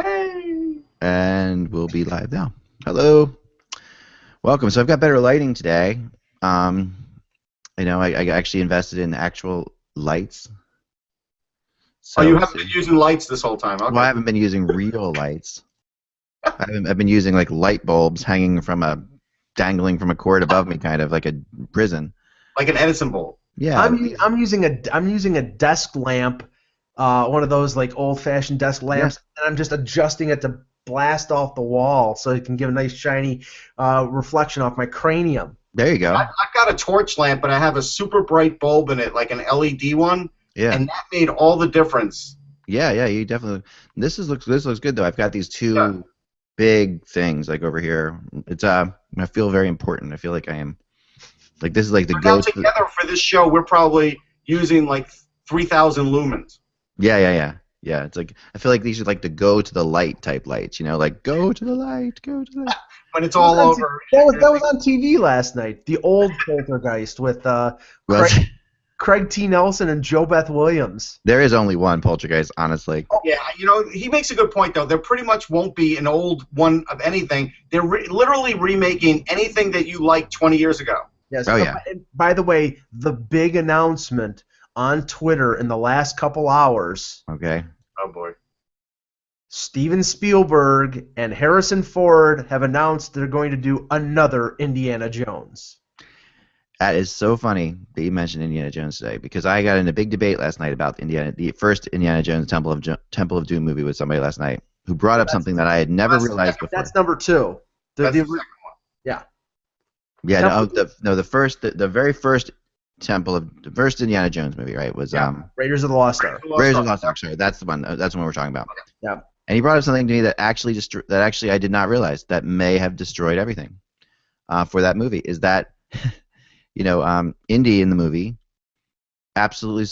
Hey! And we'll be live now. Hello. Welcome. So I've got better lighting today. I actually invested in actual lights. So, you haven't been using lights this whole time, okay. Well, I haven't been using real lights. I've been using like light bulbs dangling from a cord above me, kind of like a prison. Like an Edison bulb. Yeah. I'm using a desk lamp, one of those like old-fashioned desk lamps, and I'm just adjusting it to blast off the wall so it can give a nice shiny reflection off my cranium. There you go. I've got a torch lamp, but I have a super bright bulb in it, like an LED one. Yeah. And that made all the difference. Yeah, you definitely. This looks good though. I've got these two big things like over here. It's I feel very important. I feel like I am. Like this is like the go. Together for this show, we're probably using like 3,000 lumens. Yeah. It's like I feel like these are like the go to the light type lights. You know, like go to the light. When it's all over. That was on TV last night. The old Poltergeist with Craig T. Nelson and Jo Beth Williams. There is only one Poltergeist, honestly. Oh, yeah, he makes a good point, though. There pretty much won't be an old one of anything. They're literally remaking anything that you liked 20 years ago. Yes. Oh, yeah. By the way, the big announcement on Twitter in the last couple hours. Okay. Oh, boy. Steven Spielberg and Harrison Ford have announced they're going to do another Indiana Jones. That is so funny that you mentioned Indiana Jones today, because I got in a big debate last night about the first Indiana Jones Temple of Doom movie with somebody last night who brought up something that I had never realized before. That's number two. That's the second one. Yeah. Yeah. The very first the first Indiana Jones movie, right? Was Raiders of the Lost Ark. Raiders of the Lost Ark. Sorry, that's the one. That's the one we're talking about. Yeah. And he brought up something to me that actually I did not realize that may have destroyed everything for that movie. Is that Indy in the movie absolutely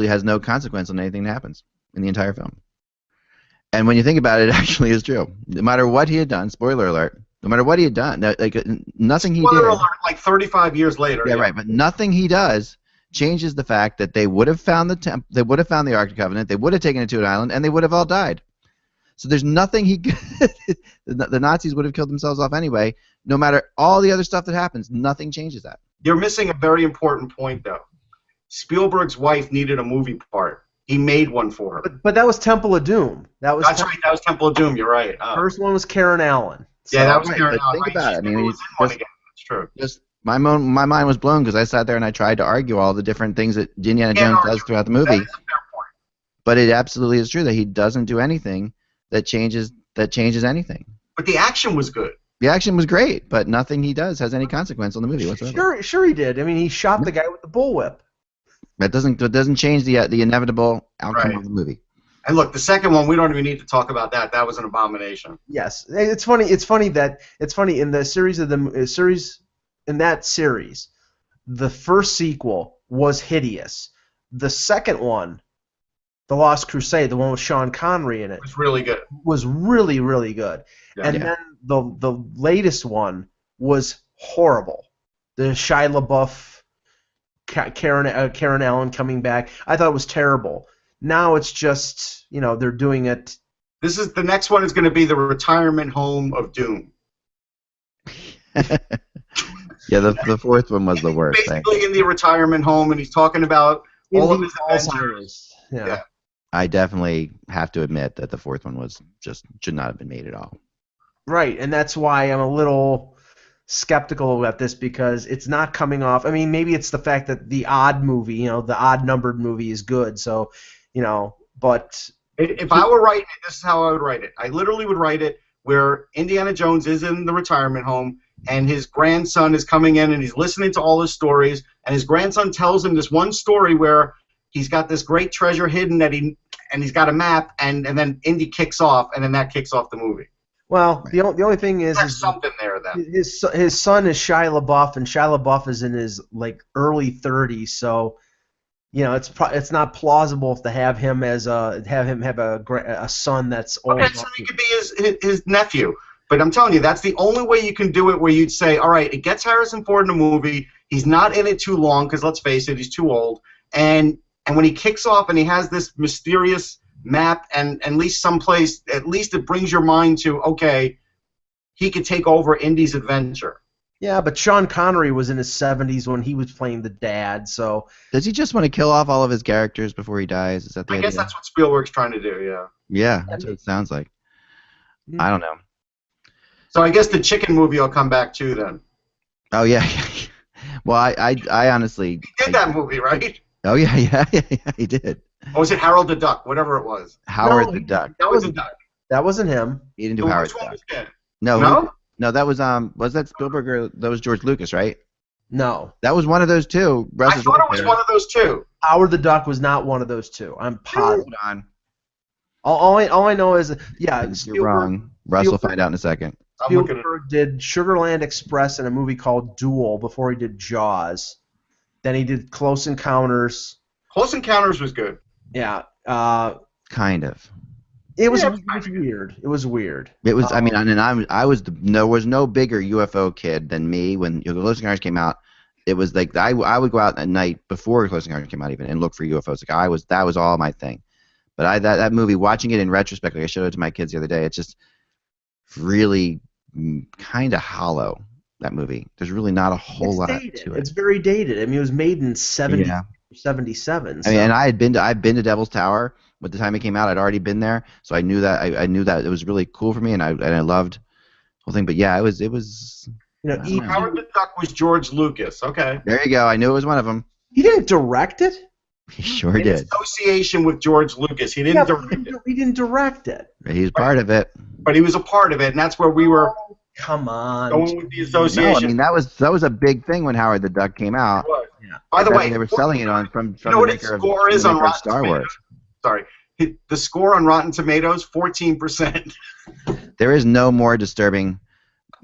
has no consequence on anything that happens in the entire film. And when you think about it, it actually is true. No matter what he had done, spoiler alert, no matter what he had done, nothing he did. Spoiler alert, like 35 years later. Yeah, right. But nothing he does changes the fact that they would have found they would have found the Ark Covenant, they would have taken it to an island, and they would have all died. So there's nothing the Nazis would have killed themselves off anyway. No matter all the other stuff that happens, nothing changes that. You're missing a very important point, though. Spielberg's wife needed a movie part. He made one for her. But that was Temple of Doom. That's right. That was Temple of Doom. You're right. First one was Karen Allen. Yeah, that was Karen Allen. Think about it. I mean, that's true. My mind was blown because I sat there and I tried to argue all the different things that Indiana Jones does throughout the movie. That is a fair point. But it absolutely is true that he doesn't do anything that changes anything. But the action was good. The action was great, but nothing he does has any consequence on the movie whatsoever. Sure he did. I mean, he shot the guy with the bullwhip. That doesn't change the inevitable outcome of the movie. And look, the second one, we don't even need to talk about that. That was an abomination. Yes, it's funny in the series in that series, the first sequel was hideous. The second one, The Lost Crusade, the one with Sean Connery in it, was really good. Was really, really good. Yeah. And then the latest one was horrible. The Shia LaBeouf, Karen Allen coming back. I thought it was terrible. Now it's just, they're doing it. The next one is going to be the retirement home of Doom. Yeah, the fourth one was the worst. Basically in the retirement home, and he's talking about all of his adventures. Yeah. I definitely have to admit that the fourth one should not have been made at all. Right, and that's why I'm a little skeptical about this, because it's not coming off. I mean, maybe it's the fact that the odd movie, the odd numbered movie is good. So, but if I were writing it, this is how I would write it. I literally would write it where Indiana Jones is in the retirement home, and his grandson is coming in, and he's listening to all his stories, and his grandson tells him this one story where he's got this great treasure hidden and he's got a map, and then Indy kicks off, and then that kicks off the movie. Well, the only thing is there's something there then. His son is Shia LaBeouf, and Shia LaBeouf is in his early 30s, so it's not plausible to have him have a son that's old. Okay, so he could be his nephew. But I'm telling you, that's the only way you can do it, where you'd say, all right, it gets Harrison Ford in a movie. He's not in it too long, because let's face it, he's too old. And when he kicks off and he has this mysterious map and at least someplace, at least it brings your mind to, okay, he could take over Indy's adventure. Yeah, but Sean Connery was in his 70s when he was playing the dad, so... Does he just want to kill off all of his characters before he dies? Is that the idea? I guess that's what Spielberg's trying to do, yeah. Yeah, that's what it sounds like. I don't know. So I guess the chicken movie will come back too then. Oh, yeah. Well, I honestly... He did that movie, right? Oh, yeah, he did. Or was it Harold the Duck, whatever it was? Howard the Duck. That was the Duck. That wasn't him. He didn't do So Howard which the one Duck. was that? No, that was that Spielberg or that was George Lucas, right? No. That was one of those two. I thought it was one of those two. Howard the Duck was not one of those two. I'm positive. Hold on. All I know is, yeah, You're wrong. Russ will find out in a second. Spielberg did Sugarland Express in a movie called Duel before he did Jaws. Then he did Close Encounters. Close Encounters was good. Yeah. Kind of. It was weird. It was weird. It was. I mean, I was there was no bigger UFO kid than me when Close Encounters came out. It was like I would go out at night before Close Encounters came out even and look for UFOs. Like that was all my thing. But that movie, watching it in retrospect, like I showed it to my kids the other day, it's just really kind of hollow. That movie. There's really not a whole lot to it. It's very dated. I mean, it was made in 77. So. I mean, and I've been to Devil's Tower. At the time it came out, I'd already been there, so I knew that I knew that it was really cool for me, and I loved the whole thing. But yeah, it was. Howard the Duck was George Lucas. Okay. There you go. I knew it was one of them. He didn't direct it. He sure in did. Association with George Lucas, he didn't direct it. He didn't direct it. He's part of it. But he was a part of it, and that's where we were. Oh, come on. Going with the association. No, I mean that was a big thing when Howard the Duck came out. It was. Yeah. By the way, they were selling it on from you know the what maker its score is on Rotten Star Wars. Sorry, the score on Rotten Tomatoes 14%. There is no more disturbing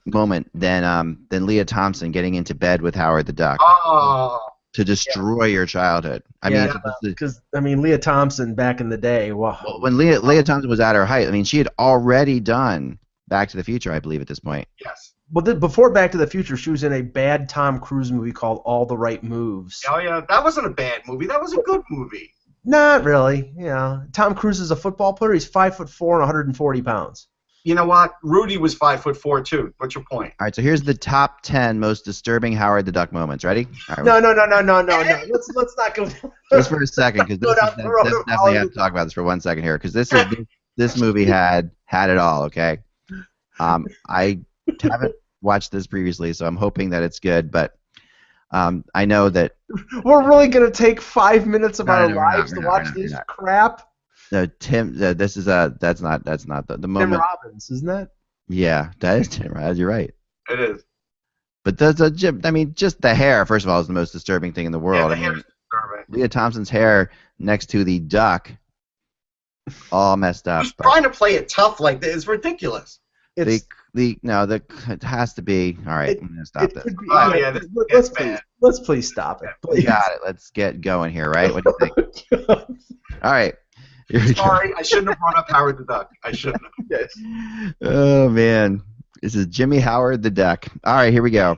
moment than Leah Thompson getting into bed with Howard the Duck. Oh. To destroy your childhood. I mean, because Leah Thompson back in the day. Wow. Well, when Leah Thompson was at her height, I mean, she had already done Back to the Future, I believe, at this point. Yes. Well, before Back to the Future, she was in a bad Tom Cruise movie called All the Right Moves. Oh yeah, that wasn't a bad movie. That was a good movie. Not really. Yeah. Tom Cruise is a football player. He's 5'4" and 140 pounds. You know what? Rudy was 5'4" too. What's your point? All right, so here's the top 10 most disturbing Howard the Duck moments. Ready? All right, No. Let's not go. Just for a second, because definitely have to talk about this for 1 second here, because this movie had it all. Okay. I haven't watched this previously, so I'm hoping that it's good, but I know that we're really gonna take 5 minutes of our lives to watch this crap. No, Tim. This is that's not the moment. Tim Robbins, isn't that? Yeah, that is Tim Robbins. You're right. It is. But I mean, just the hair. First of all, is the most disturbing thing in the world. Yeah, the hair is disturbing. Leah Thompson's hair next to the duck, all messed up. He's trying to play it tough like this. It's ridiculous. It has to be. All right, I'm gonna stop this. Let's please stop it. Please. You got it. Let's get going here, right? What do you think? All right. Sorry, I shouldn't have brought up Howard the Duck. I shouldn't have. Yes. Oh, man. This is Jimmy Howard the Duck. All right, here we go.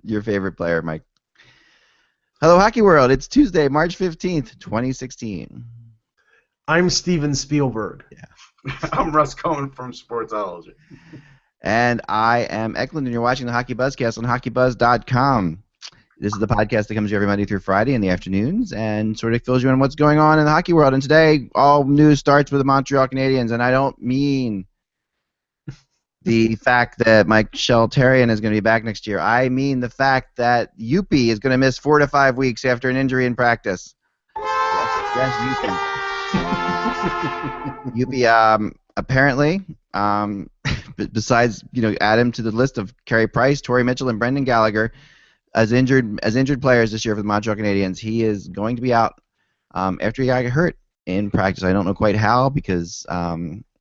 Your favorite player, Mike. Hello, Hockey World. It's Tuesday, March 15th, 2016. I'm Steven Spielberg. Yeah. I'm Russ Cohen from Sportsology. And I am Eklund, and you're watching the Hockey Buzzcast on HockeyBuzz.com. This is the podcast that comes to you every Monday through Friday in the afternoons and sort of fills you in what's going on in the hockey world. And today, all news starts with the Montreal Canadiens, and I don't mean the fact that Mike Sheltarian is going to be back next year. I mean the fact that Youppi is going to miss 4 to 5 weeks after an injury in practice. Yes, Youppi. Youppi, apparently, besides add him to the list of Carey Price, Torrey Mitchell, and Brendan Gallagher, as injured players this year for the Montreal Canadiens, he is going to be out after he got hurt in practice. I don't know quite how because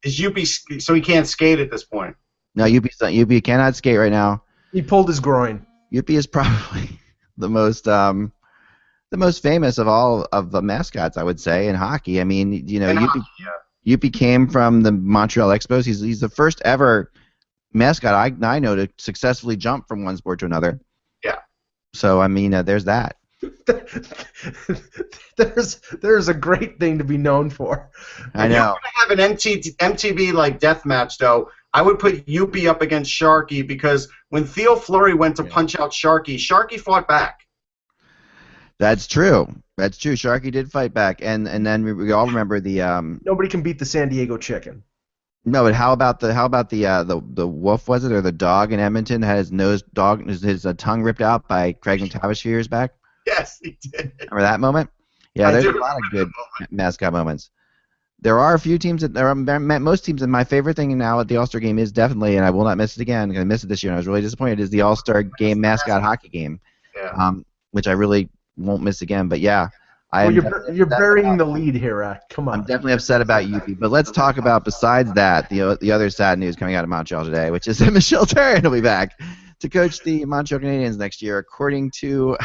is Youppi so he can't skate at this point? No, Youppi cannot skate right now. He pulled his groin. Youppi is probably the most famous of all of the mascots, I would say, in hockey. I mean, Youppi came from the Montreal Expos. He's the first ever mascot I know to successfully jump from one sport to another. Yeah. So I mean, there's that. there's a great thing to be known for. I If you were know. going to have an MTV like death match, though, I would put Youppi up against Sharky because when Theo Fleury went to punch out Sharky, Sharky fought back. That's true. That's true. Sharky did fight back, and then we all remember the Nobody can beat the San Diego Chicken. No, but how about the wolf, was it, or the dog in Edmonton had his tongue ripped out by Craig McTavish a few years back? Yes, he did. Remember that moment? Yeah, I there's do a lot of good remember that moment. mascot moments. There are a few teams most teams, and my favorite thing now at the All-Star game is definitely, and I will not miss it again because I missed it this year and I was really disappointed, is the All-Star game mascot hockey game, Yeah. which I really won't miss again. But yeah, Well, you're burying the lead here, come on. I'm definitely upset about UP, but let's talk about, besides that, the other sad news coming out of Montreal today, which is that Michel Therrien will be back to coach the Montreal Canadiens next year, according to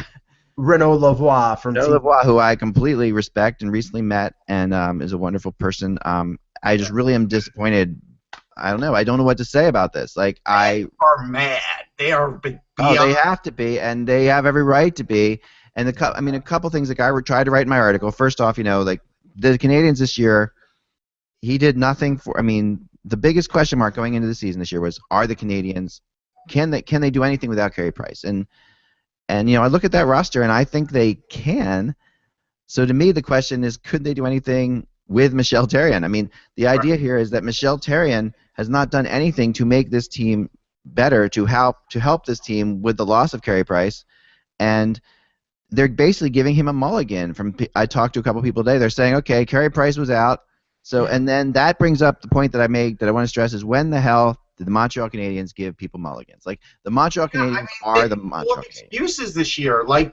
Renaud Lavoie from Renaud Lavoie, who I completely respect and recently met and is a wonderful person. I just really am disappointed. I don't know. I don't know what to say about this. They are mad. They are beyond. Oh, they have to be, and they have every right to be. And a couple things that I tried to write in my article. First off, the Canadiens this year, he did nothing for. The biggest question mark going into the season this year was: are the Canadiens can they do anything without Carey Price? And I look at that roster and I think they can. So to me, the question is: could they do anything with Michel Therrien? The idea here is that Michel Therrien has not done anything to make this team better, to help this team with the loss of Carey Price, and they're basically giving him a mulligan. I talked to a couple people today. They're saying, okay, Carey Price was out. So, and then that brings up the point that I make that I want to stress is: when the hell did the Montreal Canadiens give people mulligans? The Montreal Canadiens are the Montreal Canadiens. Excuses this year, like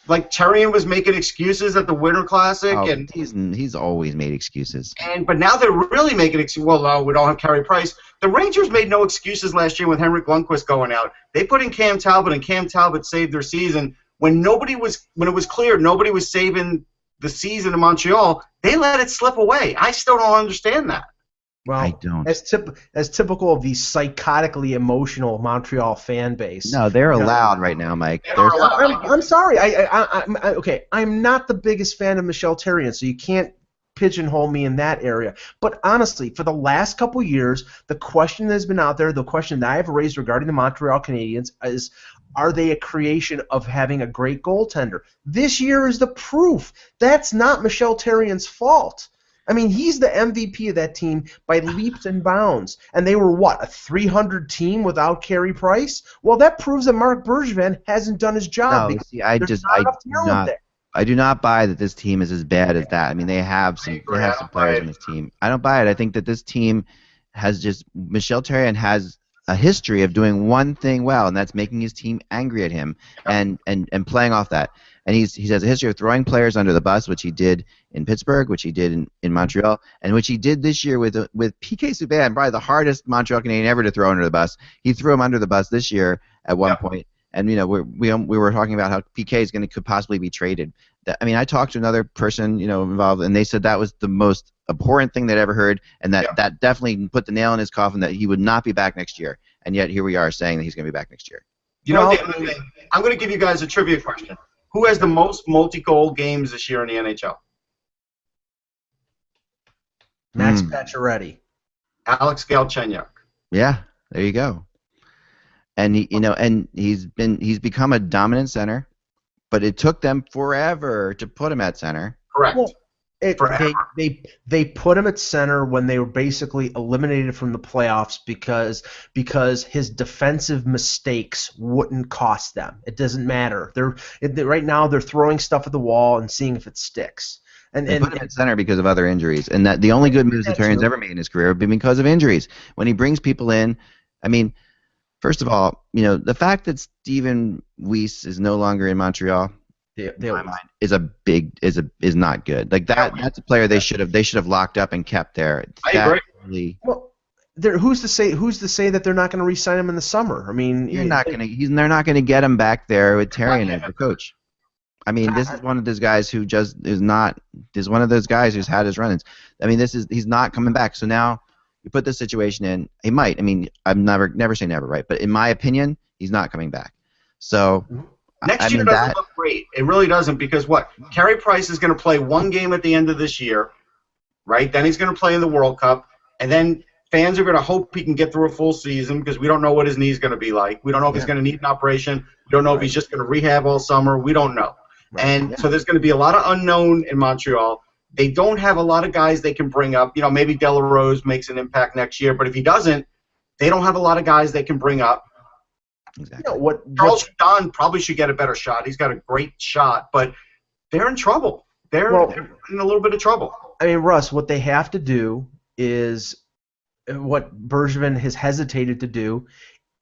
Therrien was making excuses at the Winter Classic, and he's always made excuses. But now they're really making excuses. Well, no, we don't have Carey Price. The Rangers made no excuses last year with Henrik Lundqvist going out. They put in Cam Talbot, and Cam Talbot saved their season. When it was clear nobody was saving the season in Montreal, they let it slip away. I still don't understand that. Well, I don't. As typical of the psychotically emotional Montreal fan base. No, they're allowed right now, Mike. I'm sorry. Okay, I'm not the biggest fan of Michel Therrien, so you can't pigeonhole me in that area. But honestly, for the last couple years, the question that has been out there, the question that I have raised regarding the Montreal Canadiens is: are they a creation of having a great goaltender? This year is the proof. That's not Michel Therrien's fault. He's the MVP of that team by leaps and bounds. And they were, a 300 team without Carey Price? Well, that proves that Marc Bergevin hasn't done his job. No, see, I do not buy that this team is as bad as that. They have some players on this team. I don't buy it. I think that this team has Michel Therrien has a history of doing one thing well, and that's making his team angry at him and playing off that. And he has a history of throwing players under the bus, which he did in Pittsburgh, which he did in Montreal, and which he did this year with PK Subban, probably the hardest Montreal Canadian ever to throw under the bus. He threw him under the bus this year at one point. And we were talking about how PK could possibly be traded. I talked to another person involved, and they said that was the most abhorrent thing they'd ever heard, and that definitely put the nail in his coffin that he would not be back next year. And yet here we are saying that he's going to be back next year. The other thing, I'm going to give you guys a trivia question. Who has the most multi-goal games this year in the NHL? Max Pacioretty. Alex Galchenyuk. Yeah, there you go. And he's become a dominant center, but it took them forever to put him at center. Correct. Well, they put him at center when they were basically eliminated from the playoffs because his defensive mistakes wouldn't cost them. It doesn't matter. Right now they're throwing stuff at the wall and seeing if it sticks. They put him at center because of other injuries, and that the only good moves that Therrien's ever made in his career have been because of injuries. When he brings people in, first of all, the fact that Steven Weiss is no longer in Montreal, in my mind, is not good. That's a player they should have locked up and kept there. I agree. Well, who's to say that they're not going to re-sign him in the summer? They're not going to get him back there with Therrien as the coach. This is one of those guys who just is one of those guys who's had his run-ins. He's not coming back. So now you put this situation in, he might. I'm never say never, right? But in my opinion, he's not coming back. So Next year doesn't look great. It really doesn't because what? Carey Price is going to play one game at the end of this year, right? Then he's going to play in the World Cup, and then fans are going to hope he can get through a full season because we don't know what his knee is going to be like. We don't know if he's going to need an operation. We don't know if he's just going to rehab all summer. We don't know. Right. And so there's going to be a lot of unknown in Montreal. They don't have a lot of guys they can bring up. Maybe Delarose makes an impact next year, but if he doesn't, they don't have a lot of guys they can bring up. Exactly. Charles Don probably should get a better shot. He's got a great shot, but they're in trouble. They're in a little bit of trouble. I mean, Russ, what they have to do is what Bergevin has hesitated to do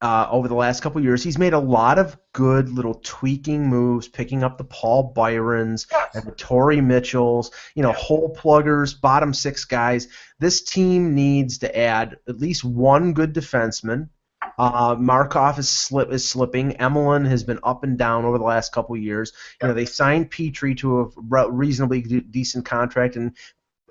over the last couple of years. He's made a lot of good little tweaking moves, picking up the Paul Byrons and the Torrey Mitchells, hole pluggers, bottom six guys. This team needs to add at least one good defenseman. Markov is slipping. Emelin has been up and down over the last couple of years. They signed Petrie to a reasonably decent contract, and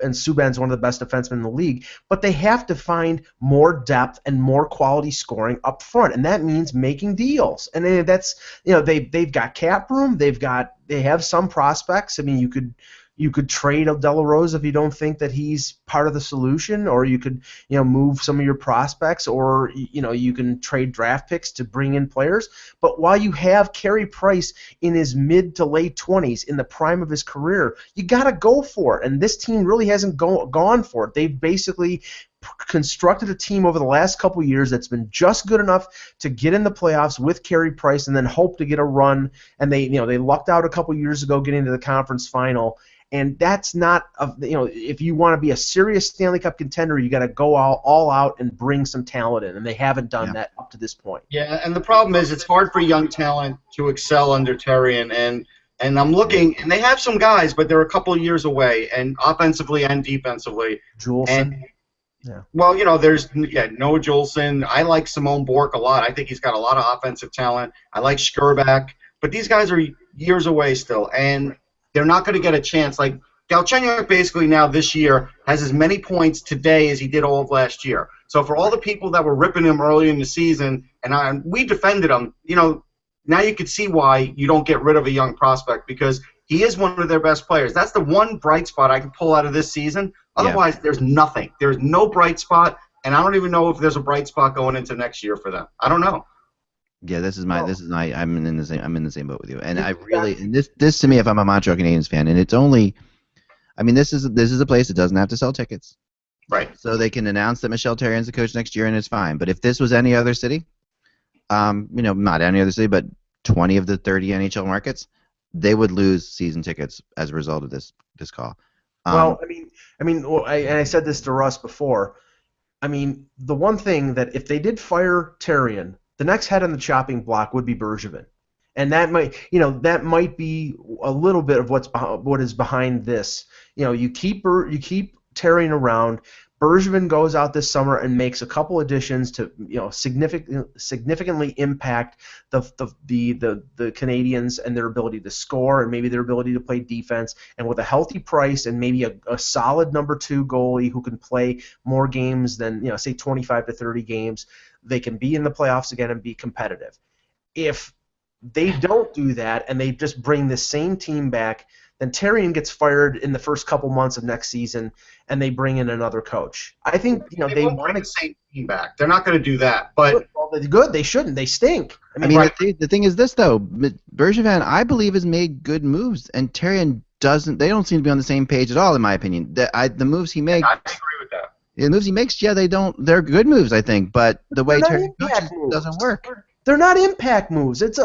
Subban's one of the best defensemen in the league, but they have to find more depth and more quality scoring up front, and that means making deals. And that's they've got cap room, they have some prospects. I mean, you could trade Delarose if you don't think that he's part of the solution, or you could move some of your prospects, or you can trade draft picks to bring in players. But while you have Carey Price in his mid to late 20s, in the prime of his career, you got to go for it. And this team really hasn't gone for it. They've basically constructed a team over the last couple of years that's been just good enough to get in the playoffs with Carey Price, and then hope to get a run. And they lucked out a couple of years ago getting to the conference final. And that's not, if you want to be a serious Stanley Cup contender, you got to go all out and bring some talent in, and they haven't done that up to this point. Yeah, and the problem is it's hard for young talent to excel under Therrien, and I'm looking, and they have some guys, but they're a couple of years away, and offensively and defensively. Juleson. Well, there's Noah Juleson. I like Simone Bork a lot. I think he's got a lot of offensive talent. I like Skurback, but these guys are years away still, and they're not going to get a chance. Like, Galchenyuk basically now this year has as many points today as he did all of last year. So for all the people that were ripping him early in the season, and we defended him, now you can see why you don't get rid of a young prospect, because he is one of their best players. That's the one bright spot I can pull out of this season. Otherwise, there's nothing. There's no bright spot, and I don't even know if there's a bright spot going into next year for them. I don't know. Yeah, I'm in the same boat with you, and this to me, if I'm a Montreal Canadiens fan, and it's only, this is a place that doesn't have to sell tickets, right? So they can announce that Michel Therrien's the coach next year, and it's fine. But if this was any other city, not any other city, but 20 of the 30 NHL markets, they would lose season tickets as a result of this call. I said this to Russ before. The one thing that if they did fire Therrien, the next head on the chopping block would be Bergevin, and that might be a little bit of what is behind this. You keep Therrien around. Bergevin goes out this summer and makes a couple additions to significantly impact the Canadiens and their ability to score and maybe their ability to play defense. And with a healthy Price and maybe a solid number 2 goalie who can play more games than say 25 to 30 games, they can be in the playoffs again and be competitive. If they don't do that and they just bring the same team back, then Therrien gets fired in the first couple months of next season, and they bring in another coach. I think they won't bring the same team back. They're not going to do that. But good, they shouldn't. They stink. The thing is this though, Bergevin, I believe, has made good moves, and Therrien doesn't. They don't seem to be on the same page at all, in my opinion. The moves he makes. I agree with that. The moves he makes, they don't. They're good moves, I think, but the way Therrien coaches doesn't work. They're not impact moves. It's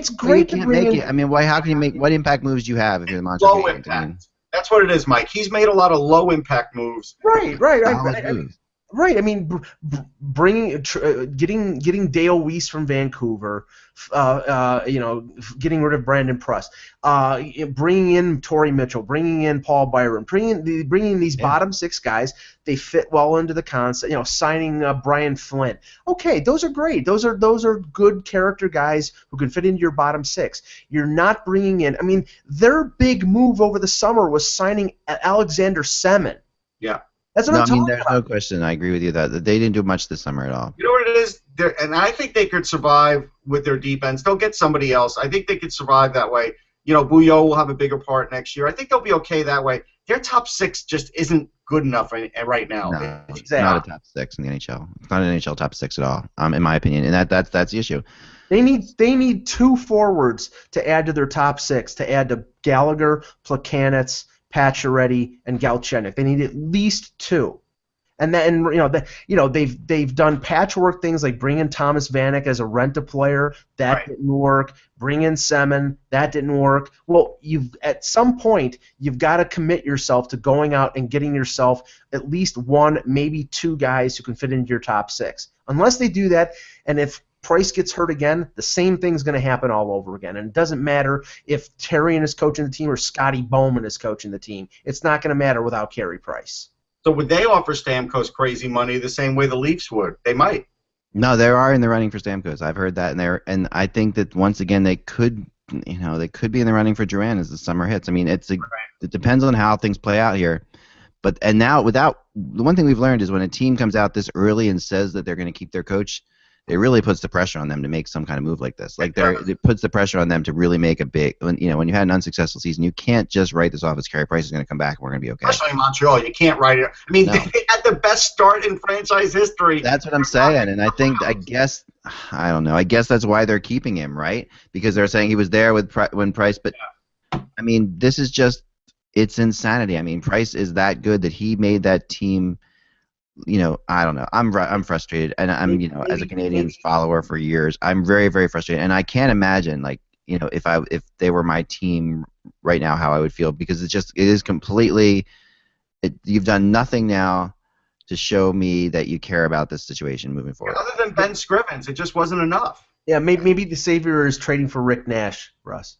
great to bring in. How can you make? What impact moves do you have if you're the Montreal Low impact. That's what it is, Mike. He's made a lot of low impact moves. Right. Right. Getting Dale Weiss from Vancouver, getting rid of Brandon Prust, bringing in Torrey Mitchell, bringing in Paul Byron, bringing these bottom 6 guys. They fit well into the concept. Signing Brian Flynn. Okay, those are great. Those are good character guys who can fit into your bottom 6. You're not bringing in. Their big move over the summer was signing Alexander Semin. Yeah. That's what No, I'm I mean, talking there's about. no question. I agree with you that they didn't do much this summer at all. You know what it is? And I think they could survive with their defense. They'll get somebody else. I think they could survive that way. You know, Bouillot will have a bigger part next year. I think they'll be okay that way. Their top six just isn't good enough right now. No, It's it's Exactly. not a top six in the NHL. It's not an NHL top six at all, in my opinion, and that's the issue. They need two forwards to add to their top six, to add to Gallagher, Plekanec, Pacioretty, and Galchenyuk. They need at least two. And then they've done patchwork things like bring in Thomas Vanek as a rent-a-player. That didn't work. Bring in Semin. That didn't work. Well, at some point you've got to commit yourself to going out and getting yourself at least one, maybe two guys who can fit into your top six. Unless they do that, and if Price gets hurt again, the same thing's going to happen all over again. And it doesn't matter if Terrian is coaching the team or Scotty Bowman is coaching the team. It's not going to matter without Carey Price. So would they offer Stamkos crazy money the same way the Leafs would? They might. No, they are in the running for Stamkos. I've heard that, and I think that once again they could be in the running for Drouin as the summer hits. I mean, it depends on how things play out here. And now the one thing we've learned is when a team comes out this early and says that they're going to keep their coach, it really puts the pressure on them to make some kind of move like this. It puts the pressure on them to really make a big. When you had an unsuccessful season, you can't just write this off as Carey Price is going to come back and we're going to be okay. Especially in Montreal, you can't write it. I mean, They had the best start in franchise history. That's what I'm saying, and I guess that's why they're keeping him, right? Because they're saying he was there when Price. But I mean, this is it's insanity. I mean, Price is that good that he made that team. I don't know. I'm frustrated, and I'm as a Canadiens follower for years, I'm very, very frustrated, and I can't imagine if they were my team right now how I would feel, because it is completely. You've done nothing now to show me that you care about this situation moving forward. Other than Ben Scrivens, it just wasn't enough. Yeah, maybe the savior is trading for Rick Nash, Russ.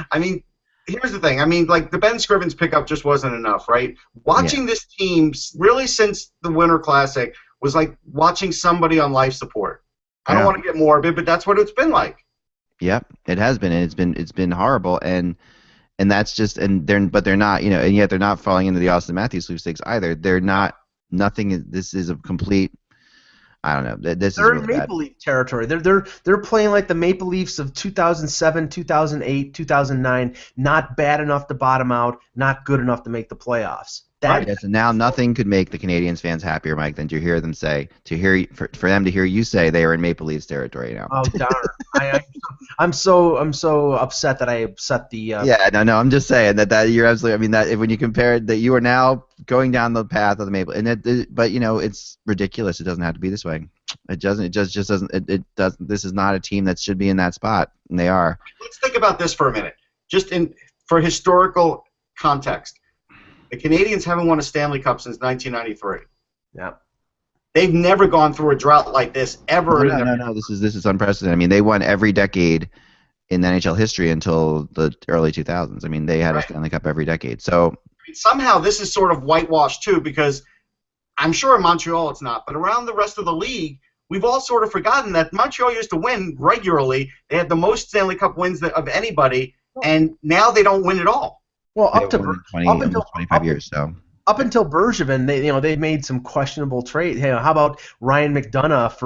I mean, here's the thing. I mean, the Ben Scrivens pickup just wasn't enough, right? Watching this team really since the Winter Classic was like watching somebody on life support. I don't want to get morbid, but that's what it's been like. Yep, it has been, and it's been horrible, and that's just but they're not, and yet they're not falling into the Austin Matthews sweepstakes either. They're not. This is a complete. I don't know. They're in Maple Leaf territory. They're playing like the Maple Leafs of 2007, 2008, 2009. Not bad enough to bottom out. Not good enough to make the playoffs. Yes, and now nothing could make the Canadiens fans happier, Mike, than to hear them say, for them to hear you say they are in Maple Leafs territory now. Oh darn! I'm so upset that I upset the. Yeah, no, I'm just saying that you're absolutely. I mean that when you compare it, that you are now going down the path of the Maple, but it's ridiculous. It doesn't have to be this way. It doesn't. It just doesn't. It doesn't. This is not a team that should be in that spot, and they are. Let's think about this for a minute, for historical context. The Canadiens haven't won a Stanley Cup since 1993. Yeah. They've never gone through a drought like this ever. No. This is unprecedented. I mean, they won every decade in NHL history until the early 2000s. I mean, they had a Stanley Cup every decade. So somehow this is sort of whitewashed too, because I'm sure in Montreal it's not, but around the rest of the league, we've all sort of forgotten that Montreal used to win regularly. They had the most Stanley Cup wins of anybody, and now they don't win at all. Well, up until 25 years, so. Up until Bergevin, they made some questionable trades. Hey, how about Ryan McDonough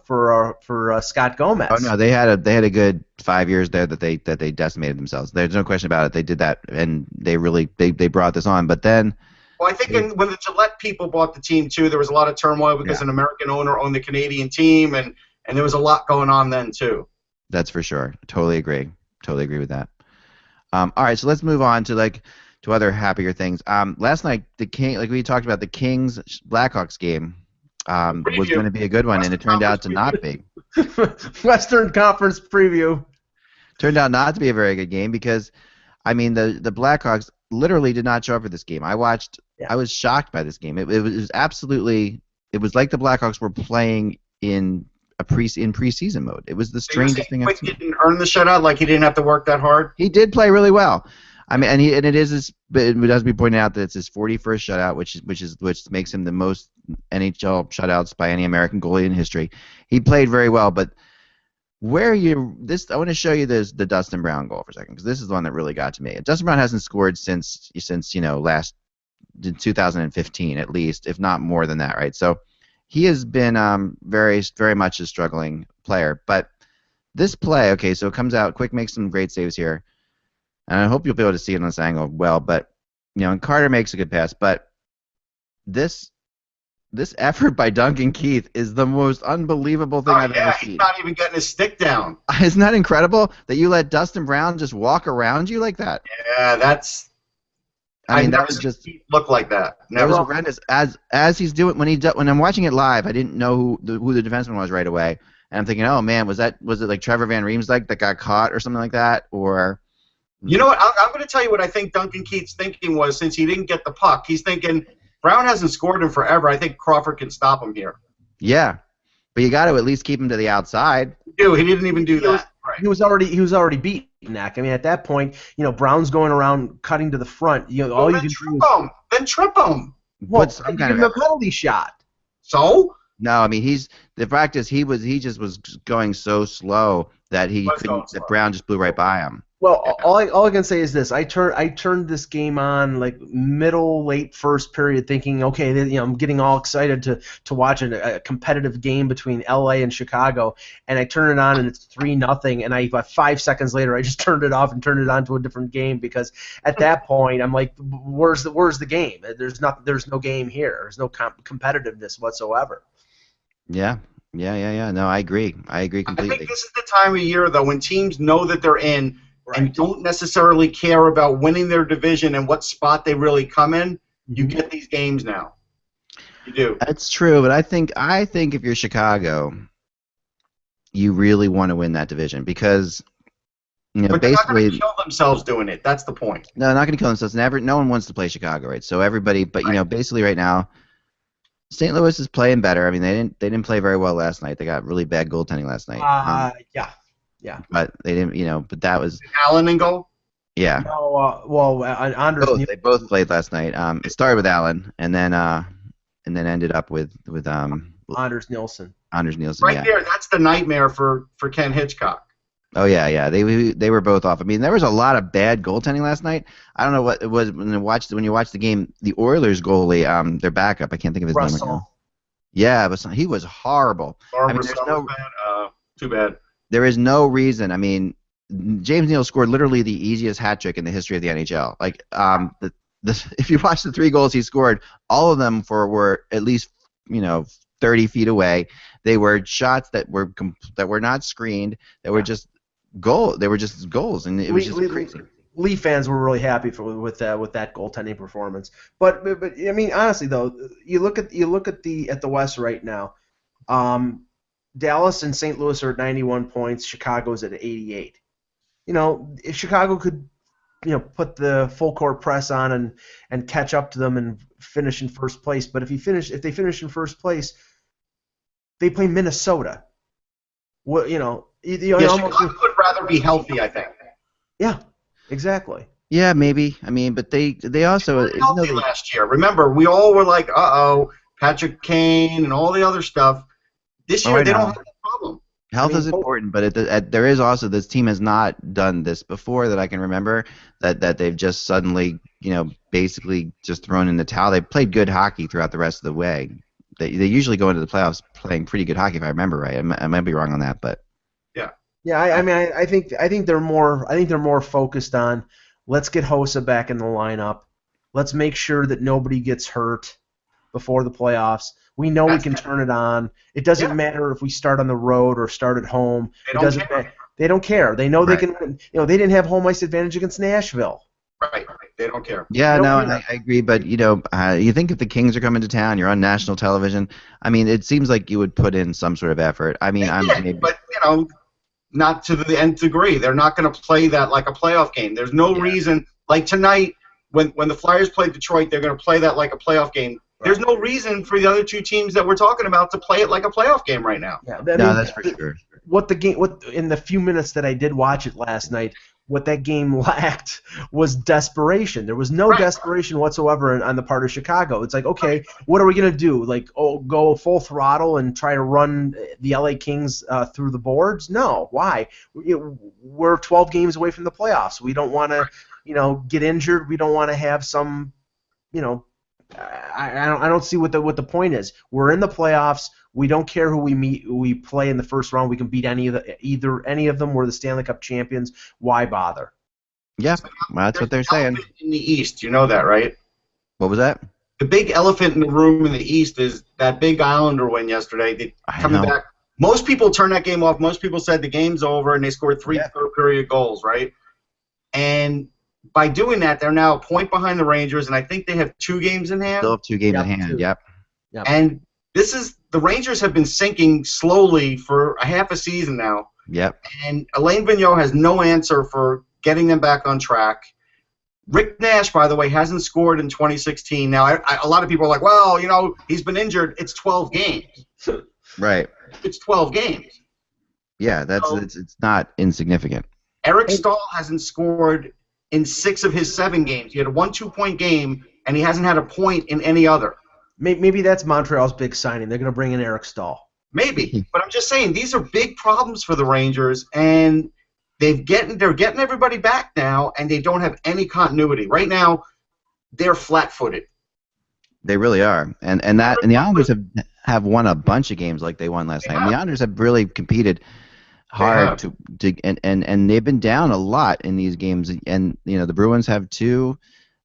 for Scott Gomez? Oh no, they had a good 5 years there that they decimated themselves. There's no question about it. They did that, and they really they brought this on. But then, well, I think when the Gillette people bought the team too, there was a lot of turmoil because an American owner owned the Canadian team, and there was a lot going on then too. That's for sure. Totally agree with that. All right, so let's move on to other happier things. Last night, we talked about, the Kings Blackhawks game was going to be a good one, and it turned out to not be. Western Conference preview. Turned out not to be a very good game because, I mean, the Blackhawks literally did not show up for this game. I watched. Yeah. I was shocked by this game. It was absolutely. It was like the Blackhawks were playing in preseason mode. It was the strangest thing I've seen. He didn't earn the shutout, like he didn't have to work that hard. He did play really well. I mean, it does be pointed out that it's his 41st shutout, which makes him the most NHL shutouts by any American goalie in history. He played very well, but I want to show you the Dustin Brown goal for a second, because this is the one that really got to me. Dustin Brown hasn't scored since last in 2015 at least, if not more than that, right? So he has been very much a struggling player. But this play, okay, so it comes out, Quick makes some great saves here, and I hope you'll be able to see it on this angle well. But and Carter makes a good pass, but this effort by Duncan Keith is the most unbelievable thing I've ever seen. He's not even getting his stick down. Isn't that incredible that you let Dustin Brown just walk around you like that? Yeah, that's. I mean, that was just look like that. Never. That was horrendous. As he's doing when I'm watching it live, I didn't know who the defenseman was right away, and I'm thinking, oh man, was it like Trevor Van Riemsdyk that got caught or something like that, or? You know what? I'm going to tell you what I think Duncan Keith's thinking was, since he didn't get the puck. He's thinking, Brown hasn't scored in forever. I think Crawford can stop him here. Yeah, but you got to at least keep him to the outside. He didn't even do that. Right. He was already beaten, Nack. I mean, at that point, Brown's going around cutting to the front. All you can do is then trip him. Well, give him a penalty shot. So? No, I mean the fact is he just was going so slow that that Brown just blew right by him. Well, all I can say is this: I turned this game on like late first period, thinking, okay, I'm getting all excited to watch a competitive game between LA and Chicago, and I turn it on and it's 3-0, and about 5 seconds later I just turned it off and turned it on to a different game, because at that point I'm like, where's the game? There's no game here. There's no competitiveness whatsoever. Yeah. No, I agree completely. I think this is the time of year though when teams know that they're in. Right. And don't necessarily care about winning their division and what spot they really come in. You get these games now. You do. That's true, but I think if you're Chicago, you really want to win that division, because but basically they're not going to kill themselves doing it. That's the point. No, they're not going to kill themselves. No one wants to play Chicago, right? So everybody, but basically right now, St. Louis is playing better. I mean, they didn't play very well last night. They got really bad goaltending last night. Yeah. But they didn't, but that was Allen in goal. Yeah. No, Anders. They both played last night. It started with Allen, and then ended up with Anders Nilsson. Right there, that's the nightmare for Ken Hitchcock. Oh yeah. They were both off. I mean, there was a lot of bad goaltending last night. I don't know what it was when you watch the game. The Oilers goalie, their backup, I can't think of his name right now. Yeah, but he was horrible. I mean, too bad. There is no reason. I mean, James Neal scored literally the easiest hat trick in the history of the NHL. Like, if you watch the 3 goals he scored, all of them were at least 30 feet away. They were shots that were not screened. That were just goal. They were just goals, and it was just crazy. Lee fans were really happy with that goaltending performance. But I mean, honestly though, you look at the West right now. Dallas and St. Louis are at 91 points. Chicago's at 88. If Chicago could, put the full court press on and catch up to them and finish in first place. But if they finish in first place, they play Minnesota. Well, Chicago would rather be healthy, I think. Yeah, exactly. Yeah, maybe. I mean, but they also healthy last year. Remember, we all were like, Patrick Kane and all the other stuff. This year, they don't have that problem. Health is important, but there is also, this team has not done this before that I can remember, that they've just suddenly, basically just thrown in the towel. They played good hockey throughout the rest of the way. They usually go into the playoffs playing pretty good hockey, if I remember right. I might be wrong on that, but yeah. Yeah, I think they're more focused on, let's get Hossa back in the lineup. Let's make sure that nobody gets hurt before the playoffs. We know we can turn it on. It doesn't matter if we start on the road or start at home. It doesn't matter. They don't care. They know they can. They didn't have home ice advantage against Nashville. Right. They don't care. Yeah, I agree. But you think if the Kings are coming to town, you're on national television. I mean, it seems like you would put in some sort of effort. I mean, but not to the nth degree. They're not going to play that like a playoff game. There's no reason. Like tonight, when the Flyers play Detroit, they're going to play that like a playoff game. There's no reason for the other two teams that we're talking about to play it like a playoff game right now. Yeah, that's for sure. What in the few minutes that I did watch it last night, what that game lacked was desperation. There was no desperation whatsoever on the part of Chicago. It's like, okay, what are we gonna do? Like, go full throttle and try to run the LA Kings through the boards? No, why? We're 12 games away from the playoffs. We don't want to, get injured. We don't want to have some, I don't see what the point is. We're in the playoffs. We don't care who we meet. We play in the first round. We can beat any of them. We're the Stanley Cup champions. Why bother? Yeah, well, that's what they're saying. In the East, you know that, right? What was that? The big elephant in the room in the East is that big Islander win yesterday. They coming back. Most people turned that game off. Most people said the game's over, and they scored three third-period goals, right? And by doing that, they're now a point behind the Rangers, and I think they have 2 games in hand. Still have 2 games in hand. Yep. And the Rangers have been sinking slowly for a half a season now. Yep. And Alain Vigneault has no answer for getting them back on track. Rick Nash, by the way, hasn't scored in 2016. Now, a lot of people are like, well, he's been injured. It's 12 games. Right. It's 12 games. Yeah, it's not insignificant. Eric Stahl hasn't scored in 6 of his 7 games. He had a 1 2-point game, and he hasn't had a point in any other. Maybe that's Montreal's big signing. They're going to bring in Eric Stahl. Maybe. But I'm just saying, these are big problems for the Rangers, and they're getting everybody back now, and they don't have any continuity. Right now, they're flat-footed. They really are. And the Islanders have won a bunch of games like they won last night. And the Islanders have really competed hard and they've been down a lot in these games, and the Bruins have too.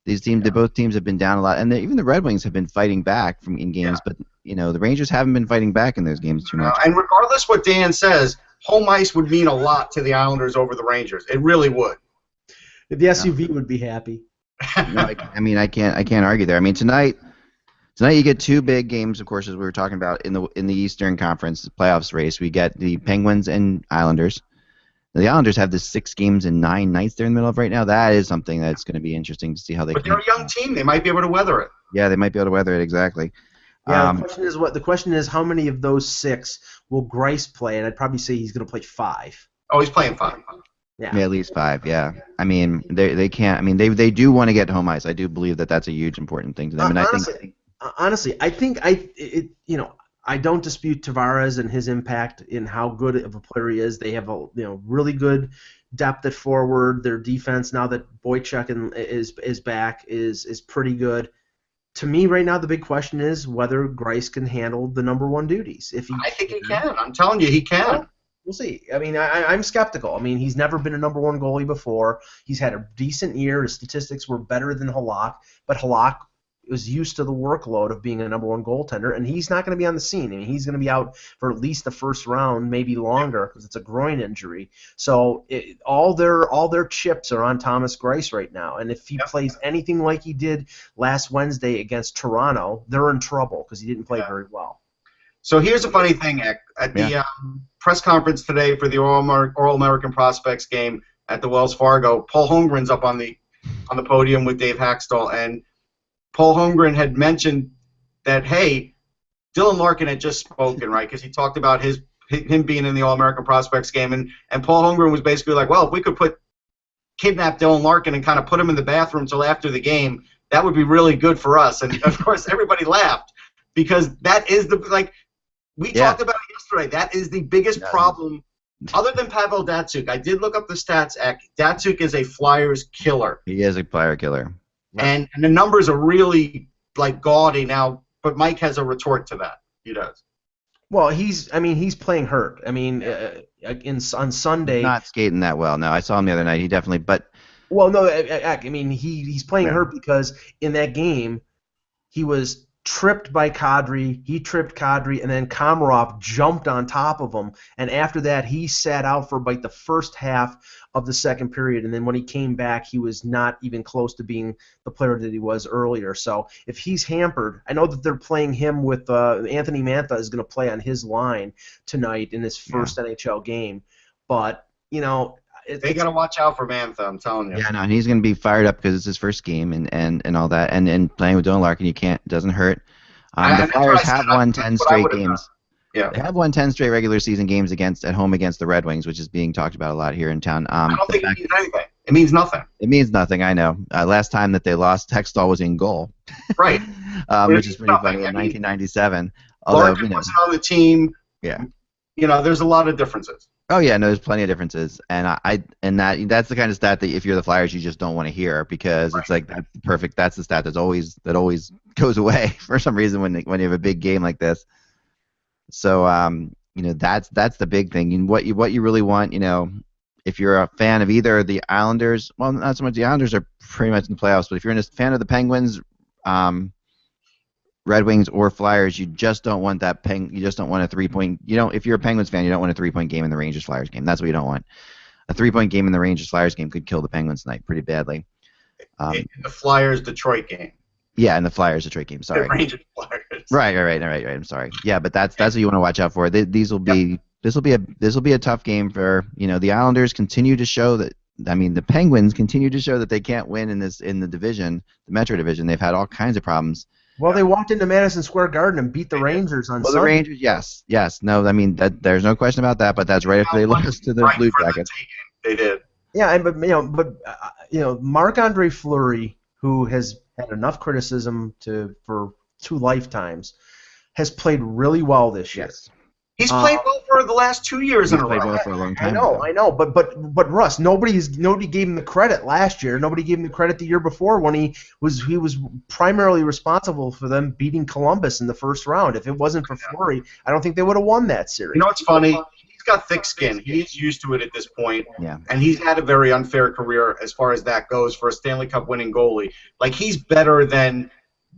These teams, both teams have been down a lot, and even the Red Wings have been fighting back in games, but the Rangers haven't been fighting back in those games too much. And regardless what Dan says, home ice would mean a lot to the Islanders over the Rangers. It really would. The SUV would be happy. I can't argue there. I mean, tonight you get 2 big games, of course, as we were talking about in the Eastern Conference playoffs race. We get the Penguins and Islanders. The Islanders have the 6 games in 9 nights they're in the middle of right now. That is something that's going to be interesting to see how they. But they're a young team; they might be able to weather it. Yeah, they might be able to weather it exactly. Yeah, the question is how many of those 6 will Greiss play? And I'd probably say he's going to play 5. Oh, he's playing 5. Yeah, at least 5. Yeah, I mean they can't. I mean they do want to get home ice. I do believe that's a huge important thing to them. And honestly, I think I don't dispute Tavares and his impact in how good of a player he is. They have a really good depth at forward. Their defense, now that Boychuk is back, is pretty good. To me, right now, the big question is whether Greiss can handle the number 1 duties. I think he can. I'm telling you, he can. We'll see. I mean, I'm skeptical. I mean, he's never been a number 1 goalie before. He's had a decent year. His statistics were better than Halak, but Halak was used to the workload of being a number 1 goaltender, and he's not going to be on the scene. I mean, he's going to be out for at least the first round, maybe longer, because it's a groin injury. So all their chips are on Thomas Greiss right now, and if he plays anything like he did last Wednesday against Toronto, they're in trouble because he didn't play very well. So here's a funny thing, Eck. At the press conference today for the All-American Prospects game at the Wells Fargo, Paul Holmgren's up on the podium with Dave Haxtell, and Paul Holmgren had mentioned that, hey, Dylan Larkin had just spoken, right, because he talked about him being in the All-American Prospects game, and Paul Holmgren was basically like, well, if we could kidnap Dylan Larkin and kind of put him in the bathroom until after the game, that would be really good for us. And, of course, everybody laughed because that is we talked about it yesterday. That is the biggest problem other than Pavel Datsyuk. I did look up the stats, Eck. Datsyuk is a Flyers killer. He is a Flyer killer. And the numbers are really gaudy now, but Mike has a retort to that. He does. Well, he's playing hurt. I mean, on Sunday, he's not skating that well. No, I saw him the other night. He definitely, well, no, I mean he's playing hurt because in that game he was tripped by Kadri, he tripped Kadri, and then Komarov jumped on top of him, and after that he sat out for the first half of the second period, and then when he came back he was not even close to being the player that he was earlier. So if he's hampered, I know that they're playing him with Anthony Mantha is going to play on his line tonight in his first NHL game, but they got to watch out for Mantha, I'm telling you. Yeah, no, and he's going to be fired up because it's his first game and all that. And playing with Dylan Larkin, doesn't hurt. The Flyers have won 10 straight games. Yeah. They have won 10 straight regular season games at home against the Red Wings, which is being talked about a lot here in town. I don't think it means anything. It means nothing. It means nothing, I know. Last time that they lost, Hextall was in goal. Right. Which is pretty funny, in 1997. Larkin wasn't on the team. Yeah. There's a lot of differences. Oh yeah, no, there's plenty of differences, and that's the kind of stat that if you're the Flyers, you just don't want to hear because it's that's perfect. That's the stat that always goes away for some reason when you have a big game like this. So that's the big thing. And what you really want, if you're a fan of either the Islanders, well, not so much. The Islanders are pretty much in the playoffs, but if you're a fan of the Penguins, Red Wings, or Flyers, you just don't want that You just don't want a 3-point. If you're a Penguins fan, you don't want a 3-point game in the Rangers Flyers game. That's what you don't want. A 3-point game in the Rangers Flyers game could kill the Penguins tonight pretty badly. In the Flyers Detroit game. Yeah, in the Flyers Detroit game. Sorry. The Rangers Flyers. Right. I'm sorry. Yeah, but that's what you want to watch out for. This will be a tough game for the Islanders. Continue to show that. I mean, the Penguins continue to show that they can't win in the division, the Metro Division. They've had all kinds of problems. Well, they walked into Madison Square Garden and beat the Rangers on Sunday. The Rangers, yes. No, I mean there's no question about that. But that's right after they lost to the Blue Jackets. They did. Yeah, but Marc-Andre Fleury, who has had enough criticism for 2 lifetimes, has played really well this year. Yes. He's played well for the last 2 years in a row. He's played well for a long time. I know, but Russ, nobody gave him the credit last year. Nobody gave him the credit the year before when he was primarily responsible for them beating Columbus in the first round. If it wasn't for Fleury, I don't think they would have won that series. You know what's funny? He's got thick skin. He's used to it at this point. Yeah. And he's had a very unfair career as far as that goes for a Stanley Cup winning goalie. Like, he's better than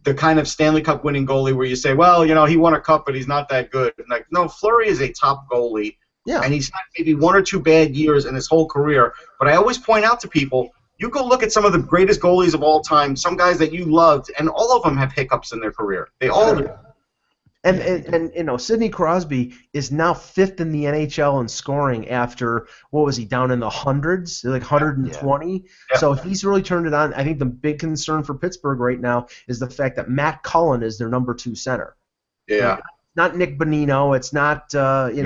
the kind of Stanley Cup winning goalie where you say, well, he won a cup, but he's not that good. Like, no, Fleury is a top goalie. Yeah. And he's had maybe 1 or 2 bad years in his whole career. But I always point out to people, you go look at some of the greatest goalies of all time, some guys that you loved, and all of them have hiccups in their career. They all do. And Sidney Crosby is now 5th in the NHL in scoring after, what was he, down in the hundreds, like 120? Yeah. So he's really turned it on. I think the big concern for Pittsburgh right now is the fact that Matt Cullen is their number 2 center. Yeah. Not Nick Bonino. It's not, Well, he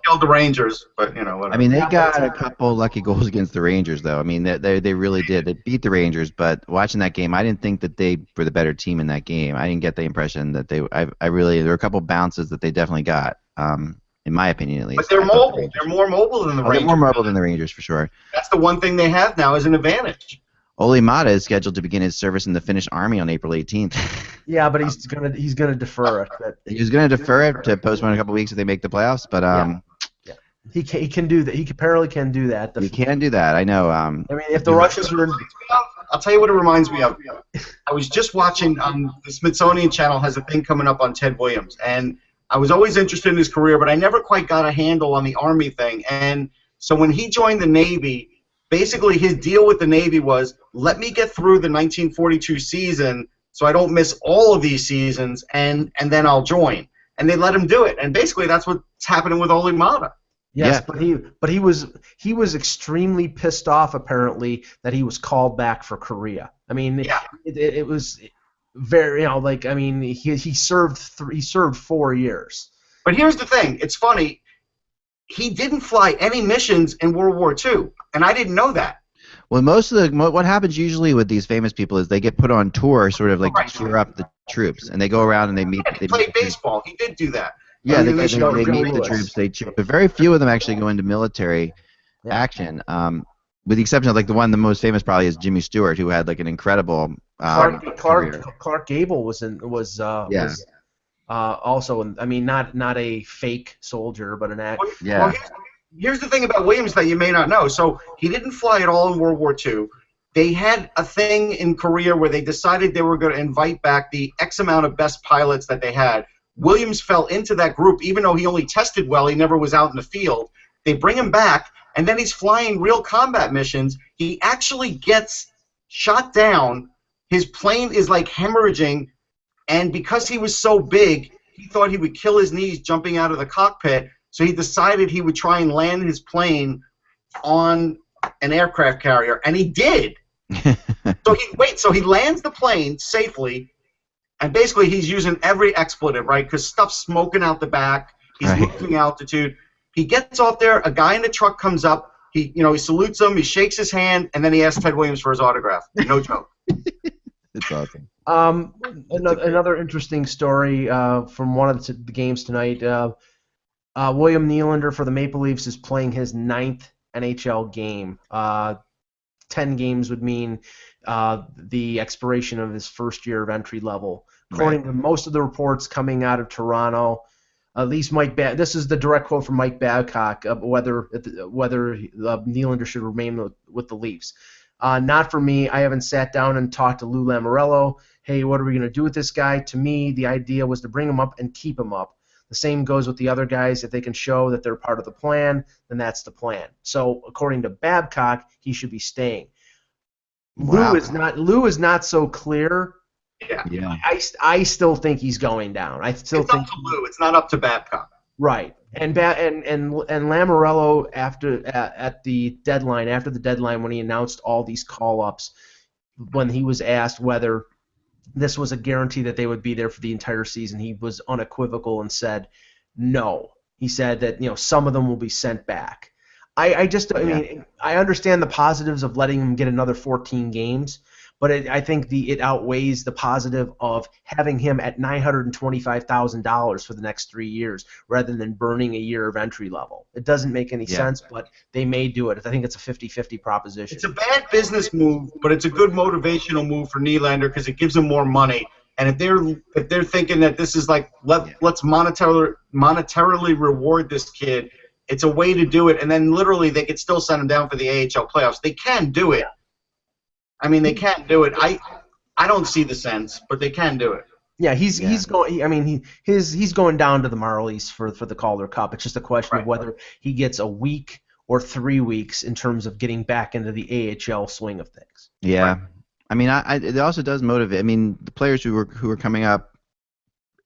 killed the Rangers, but, whatever. I mean, they got a couple lucky goals against the Rangers, though. I mean, they really did. They beat the Rangers, but watching that game, I didn't think that they were the better team in that game. I didn't get the impression that there were a couple bounces that they definitely got, in my opinion at least. But they're mobile. They're more mobile than the Rangers. They're more mobile than the Rangers, for sure. That's the one thing they have now as an advantage. Ole Mata is scheduled to begin his service in the Finnish Army on April 18th. Yeah, but he's gonna defer it. He was going to defer it to postpone a couple weeks if they make the playoffs, but he can do that. He apparently can do that. He can do that. I know. I mean, if the Russians were, I'll tell you what it reminds me of. I was just watching the Smithsonian Channel has a thing coming up on Ted Williams, and I was always interested in his career, but I never quite got a handle on the Army thing. And so when he joined the Navy, basically his deal with the Navy was, let me get through the 1942 season so I don't miss all of these seasons, and then I'll join. And they let him do it. And basically that's what's happening with Ole Mata. Yes, yeah. but he was extremely pissed off apparently that he was called back for Korea. I mean, it was very, I mean, he served 4 years. But here's the thing, it's funny. He didn't fly any missions in World War II, and I didn't know that. Well, what happens usually with these famous people is they get put on tour, sort of like to cheer up the troops, and they go around and they meet. They played baseball. He did do that. Yeah, they meet the troops. They cheer, but very few of them actually go into military action. With the exception of the most famous probably is Jimmy Stewart, who had like an incredible career. Clark Gable was also, I mean, not a fake soldier, but an actor. Well, here's the thing about Williams that you may not know. So he didn't fly at all in World War II. They had a thing in Korea where they decided they were going to invite back the X amount of best pilots that they had. Williams fell into that group, even though he only tested well. He never was out in the field. They bring him back, and then he's flying real combat missions. He actually gets shot down. His plane is like hemorrhaging, and because he was so big, he thought he would kill his knees jumping out of the cockpit. So he decided he would try and land his plane on an aircraft carrier, and he did. So he lands the plane safely, and basically he's using every expletive, right? Because stuff's smoking out the back. He's losing altitude. He gets off there. A guy in the truck comes up. He salutes him. He shakes his hand, and then he asks Ted Williams for his autograph. No joke. It's awesome. Another interesting story from one of the games tonight. William Nylander for the Maple Leafs is playing his 9th NHL game. 10 games would mean the expiration of his first year of entry level. According to most of the reports coming out of Toronto, at least this is the direct quote from Mike Babcock, whether Nylander should remain with the Leafs. Not for me. I haven't sat down and talked to Lou Lamoriello. Hey, what are we going to do with this guy? To me, the idea was to bring him up and keep him up. The same goes with the other guys. If they can show that they're part of the plan, then that's the plan. So according to Babcock, he should be staying. Wow. Lou is not so clear. Yeah. I still think he's going down. It's up to Lou. It's not up to Babcock. Right. And Lamoriello after the deadline when he announced all these call-ups, when he was asked whether this was a guarantee that they would be there for the entire season, he was unequivocal and said no. He said that some of them will be sent back. I understand the positives of letting him get another 14 games, but I think it outweighs the positive of having him at $925,000 for the next 3 years rather than burning a year of entry level. It doesn't make any sense, but they may do it. I think it's a 50-50 proposition. It's a bad business move, but it's a good motivational move for Nylander because it gives him more money. And if they're thinking that this is like let's monetarily reward this kid, it's a way to do it. And then literally they could still send him down for the AHL playoffs. They can do it. I mean, they can't do it. I don't see the sense, but they can do it. Yeah, he's going. He's going down to the Marlies for the Calder Cup. It's just a question of whether he gets a week or 3 weeks in terms of getting back into the AHL swing of things. Yeah, right. I mean, it also does motivate. I mean, the players who are coming up,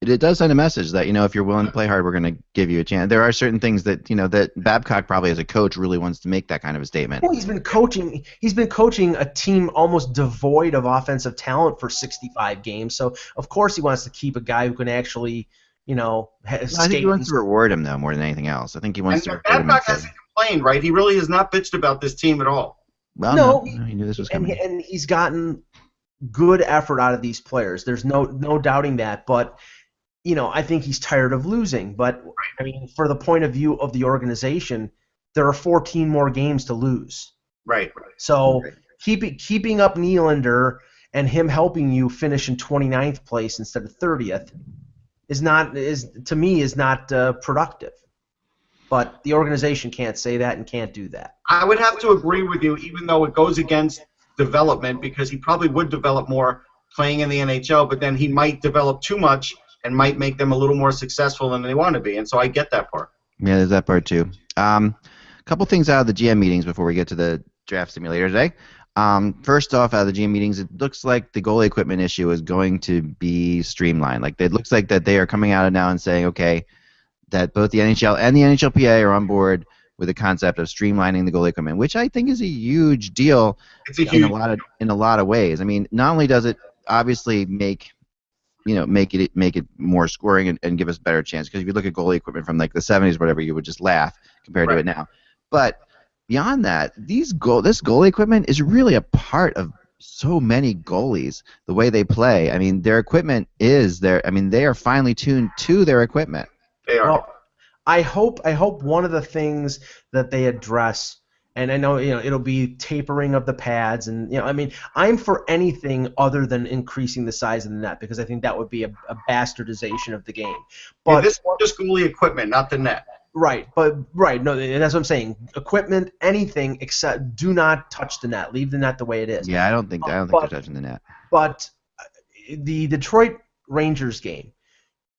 it does send a message that if you're willing to play hard, we're going to give you a chance. There are certain things that that Babcock probably as a coach really wants to make that kind of a statement. Well, he's been coaching a team almost devoid of offensive talent for 65 games. So of course he wants to keep a guy who can actually I think he wants to reward him though more than anything else. I think he wants to. Babcock hasn't complained, right? He really has not bitched about this team at all. Well, no, he knew this was coming. And he's gotten good effort out of these players. There's no doubting that, but. I think he's tired of losing, but I mean, for the point of view of the organization, there are 14 more games to lose. Right. So keeping up Nylander and him helping you finish in 29th place instead of 30th is not productive. But the organization can't say that and can't do that. I would have to agree with you, even though it goes against development, because he probably would develop more playing in the NHL, but then he might develop too much and might make them a little more successful than they want to be, and so I get that part. Yeah, there's that part too. A couple things out of the GM meetings before we get to the draft simulator today. First off, out of the GM meetings, it looks like the goalie equipment issue is going to be streamlined. Like it looks like that they are coming out now and saying, okay, that both the NHL and the NHLPA are on board with the concept of streamlining the goalie equipment, which I think is a huge deal. It's a huge in a lot of ways. I mean, not only does it obviously make it more scoring and give us a better chance. Because if you look at goalie equipment from like the 70s or whatever, you would just laugh compared to it now. But beyond that, this goalie equipment is really a part of so many goalies, the way they play. I mean, their equipment is there. I mean, they are finely tuned to their equipment. They are. Well, I hope one of the things that they address. And I know it'll be tapering of the pads, and I mean I'm for anything other than increasing the size of the net because I think that would be a bastardization of the game. But this is just goalie equipment, not the net. Right, no, that's what I'm saying. Equipment, anything except do not touch the net. Leave the net the way it is. Yeah, I don't think they're touching the net. But the Detroit Rangers game.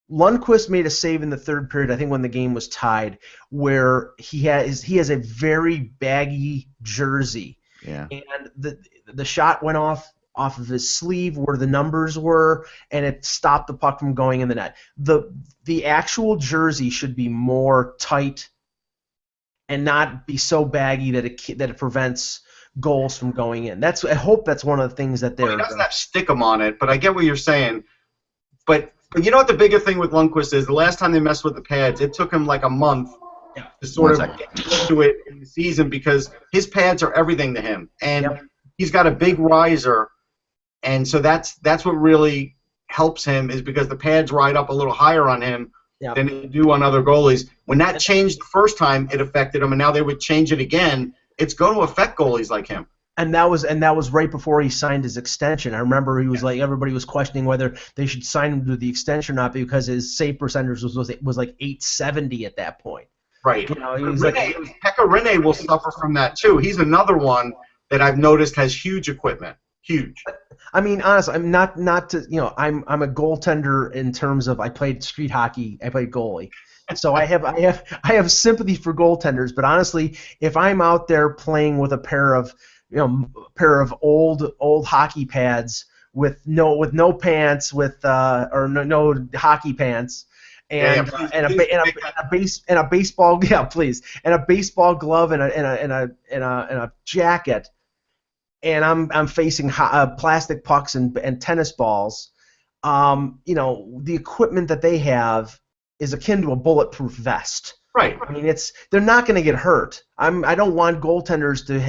Lundqvist made a save in the third period, I think when the game was tied, where he has a very baggy jersey. Yeah. And the shot went off of his sleeve where the numbers were, and it stopped the puck from going in the net. The actual jersey should be more tight and not be so baggy that it prevents goals from going in. I hope that's one of the things that they're. He doesn't have stickum on it, but I get what you're saying. But you know what the bigger thing with Lundqvist is? The last time they messed with the pads, it took him like a month to sort of get used to it in the season because his pads are everything to him. And he's got a big riser, and so that's what really helps him is because the pads ride up a little higher on him than they do on other goalies. When that changed the first time, it affected him, and now they would change it again. It's going to affect goalies like him. And that was right before he signed his extension. I remember he was like, everybody was questioning whether they should sign him to the extension or not because his save percentage was like 870 at that point. Right. You know, he was Pekka Rinne will suffer from that too. He's another one that I've noticed has huge equipment. Huge. I mean, honestly, I'm not to, you know, I'm a goaltender in terms of I played street hockey, I played goalie. So I have sympathy for goaltenders, but honestly, if I'm out there playing with a pair of old hockey pads with no pants or no hockey pants and a baseball and a baseball glove and a jacket, and I'm facing plastic pucks and tennis balls, you know, the equipment that they have is akin to a bulletproof vest. Right. I mean, they're not going to get hurt. I don't want goaltenders to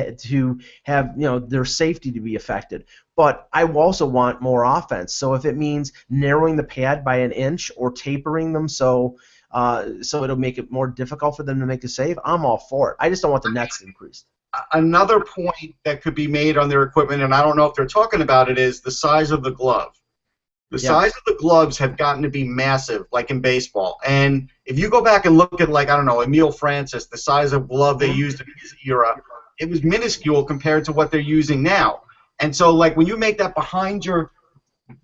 have, you know, their safety to be affected, but I also want more offense. So if it means narrowing the pad by an inch or tapering them so it'll make it more difficult for them to make a save, I'm all for it. I just don't want the nets increased. Another point that could be made on their equipment, and I don't know if they're talking about it, is the size of the glove. The size of the gloves have gotten to be massive, like in baseball. And if you go back and look at, like, I don't know, Emile Francis, the size of glove they used in his era, it was minuscule compared to what they're using now. And so, like, when you make that behind your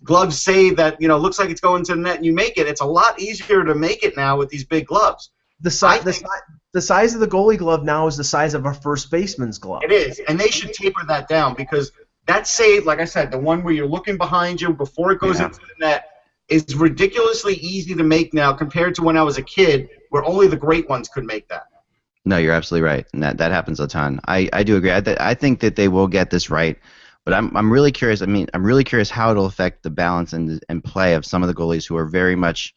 glove save that, you know, looks like it's going to the net and you make it, it's a lot easier to make it now with these big gloves. The size of the goalie glove now is the size of a first baseman's glove. It is, and they should taper that down because that save, like I said, the one where you're looking behind you before it goes into the net, is ridiculously easy to make now compared to when I was a kid, where only the great ones could make that. No, you're absolutely right, and that happens a ton. I do agree. I think that they will get this right, but I'm really curious. I mean, I'm really curious how it'll affect the balance and play of some of the goalies who are very much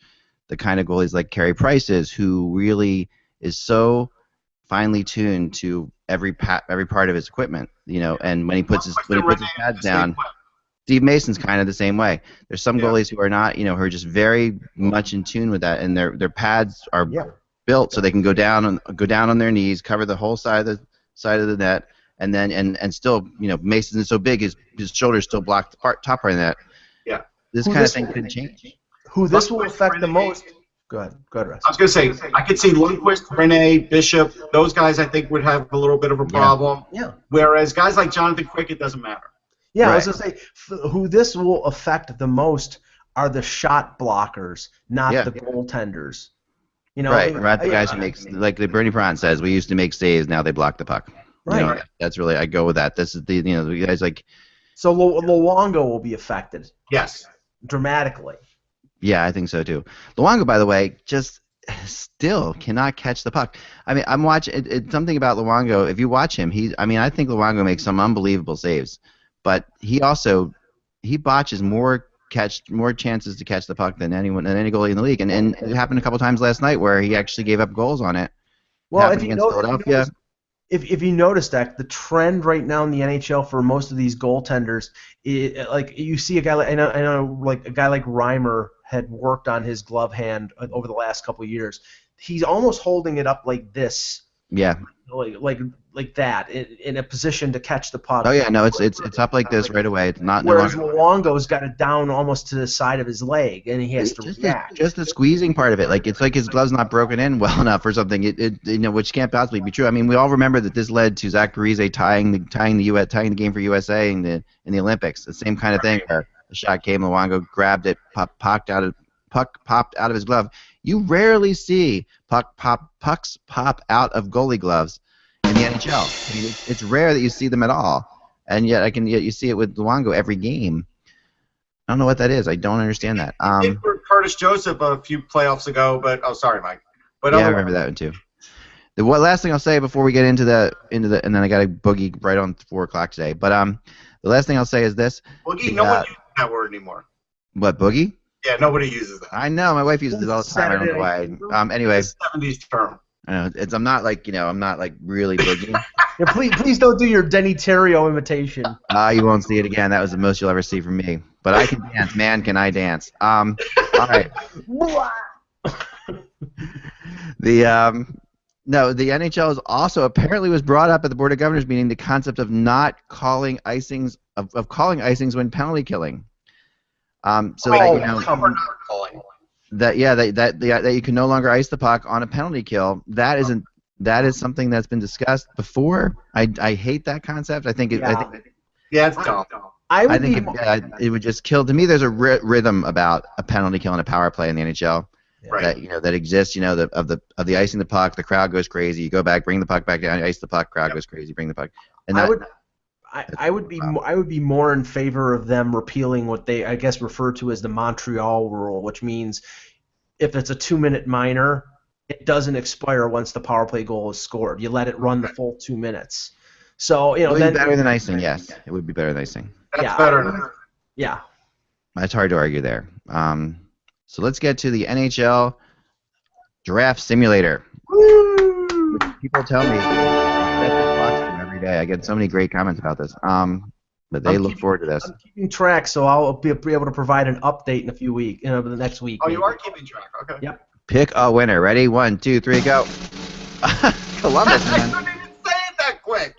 the kind of goalies like Carey Price is, who really is so finely tuned to every part of his equipment, you know, and when he puts his pads down, Steve Mason's kind of the same way. There's some goalies who are not, you know, who are just very much in tune with that, and their pads are built so they can go down on their knees, cover the whole side of the net, and then and still, you know, Mason's is so big his shoulders still block the top part of the net. Yeah. This kind of thing could change. Who this will affect the most? Go ahead, Russ. I was going to say, I could see Lundqvist, Rinne, Bishop, those guys I think would have a little bit of a problem. Yeah. Whereas guys like Jonathan Quick, it doesn't matter. Yeah, right. I was going to say, who this will affect the most are the shot blockers, not the goaltenders. You know, right, the guys who make, like the Bernie Perron says, we used to make saves, now they block the puck. Right. You know, that's really, I go with that. This is the, you know, the guys like. So Luongo will be affected. Yes. Dramatically. Yeah, I think so too. Luongo, by the way, just still cannot catch the puck. I mean, I'm watching. It's something about Luongo. If you watch him, I think Luongo makes some unbelievable saves, but he botches more chances to catch the puck than any goalie in the league. And it happened a couple times last night where he actually gave up goals on it. Well, if you notice that the trend right now in the NHL for most of these goaltenders, like you see a guy like I know like a guy like Reimer had worked on his glove hand over the last couple of years. He's almost holding it up like this. Yeah. Like that in a position to catch the puck. Oh yeah, no, it's up like this right away. It's not. Whereas Luongo's got it down almost to the side of his leg, and he has to react. Just the squeezing part of it, like it's like his glove's not broken in well enough or something. You know, which can't possibly be true. I mean, we all remember that this led to Zach Parise tying the game for USA in the Olympics. The same kind of thing. Where the shot came, Luongo grabbed it, puck popped out of his glove. You rarely see pucks pop out of goalie gloves in the NHL. I mean, it's rare that you see them at all, and yet you see it with Luongo every game. I don't know what that is. I don't understand that. He did for Curtis Joseph a few playoffs ago, but sorry, Mike. But yeah, I remember that one too. The last thing I'll say before we get into the and then I got a boogie right on 4 o'clock today. But the last thing I'll say is this. Boogie, no one uses that word anymore. What, boogie? Yeah, nobody uses that. I know, my wife uses it all the time. I don't know why. Anyway. It's a 70s term. I know, I'm not like really boogie. Yeah, please don't do your Denny Terrio imitation. You won't see it again. That was the most you'll ever see from me. But I can dance, man. Can I dance? All right. No, the NHL is also apparently was brought up at the Board of Governors meeting the concept of not calling icings of calling icings when penalty killing. So that that you can no longer ice the puck on a penalty kill. That is something that's been discussed before. I hate that concept. I think it's dumb. I think it would just kill. To me, there's a rhythm about a penalty kill and a power play in the NHL. Right. That exists. Of the icing the puck, the crowd goes crazy. You go back, bring the puck back down, ice the puck, crowd goes crazy, bring the puck. And I would be more in favor of them repealing what they, I guess, refer to as the Montreal rule, which means if it's a 2-minute minor, it doesn't expire once the power play goal is scored. You let it run the full 2 minutes. So it would be better than icing. Yes, it would be better than icing. That's better. Yeah. It's hard to argue there. So let's get to the NHL Draft Simulator. Woo! People tell me I watch them every day. I get so many great comments about this. But they look forward to this. I'm keeping track, so I'll be able to provide an update in a few weeks, the next week. Oh, maybe. You are keeping track. Okay. Yep. Pick a winner. Ready? 1, 2, 3, go. Columbus, man. I couldn't even say it that quick.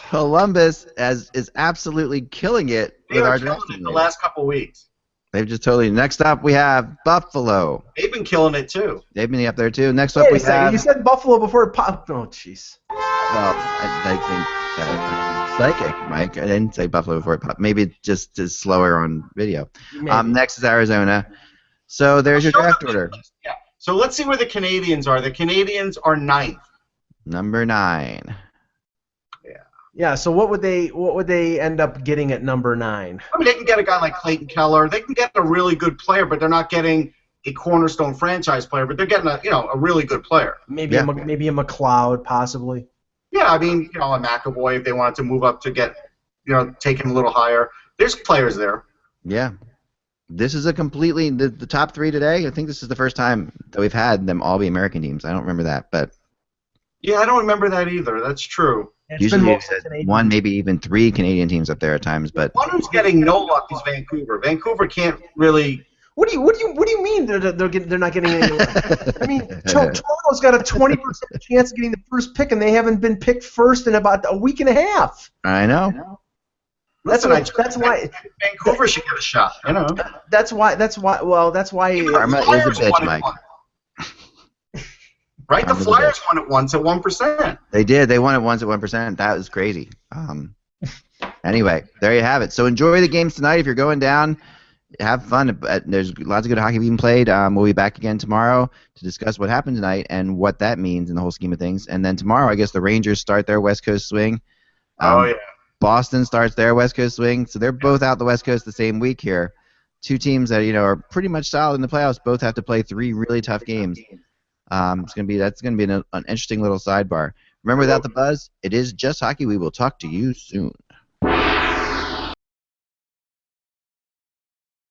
Columbus is absolutely killing it with our draft the last couple weeks. They've just totally. Next up, we have Buffalo. They've been killing it too. They've been up there too. Next up, we have. You said Buffalo before it popped. Oh, jeez. Well, I think psychic, Mike. I didn't say Buffalo before it popped. Maybe it just is slower on video. Next is Arizona. So there's your draft order. Yeah. So let's see where the Canadians are. The Canadians are 9th. Number 9. Yeah, so what would they end up getting at number 9? I mean, they can get a guy like Clayton Keller. They can get a really good player, but they're not getting a cornerstone franchise player. But they're getting a really good player. Maybe a McLeod, possibly. Yeah, I mean, a McAvoy if they wanted to move up to get, taken a little higher. There's players there. Yeah, this is a completely the top 3 today. I think this is the first time that we've had them all be American teams. I don't remember that, but. Yeah, I don't remember that either. That's true. Usually you said 1, maybe even 3 Canadian teams up there at times, but one who's getting no luck is Vancouver. Vancouver can't really. What do you mean they're not getting any luck? I mean, Toronto's got a 20% chance of getting the first pick, and they haven't been picked first in about a week and a half. I know. That's why Vancouver should get a shot. That's why. Karma is a bitch, Mike. Right, the Flyers won it once at 1%. They did. They won it once at 1%. That was crazy. Anyway, there you have it. So enjoy the games tonight. If you're going down, have fun. There's lots of good hockey being played. We'll be back again tomorrow to discuss what happened tonight and what that means in the whole scheme of things. And then tomorrow, I guess the Rangers start their West Coast swing. Boston starts their West Coast swing. So they're both out the West Coast the same week here. 2 teams that are pretty much solid in the playoffs. Both have to play 3 really tough games. That's gonna be an interesting little sidebar. Remember, without the buzz, it is just hockey. We will talk to you soon.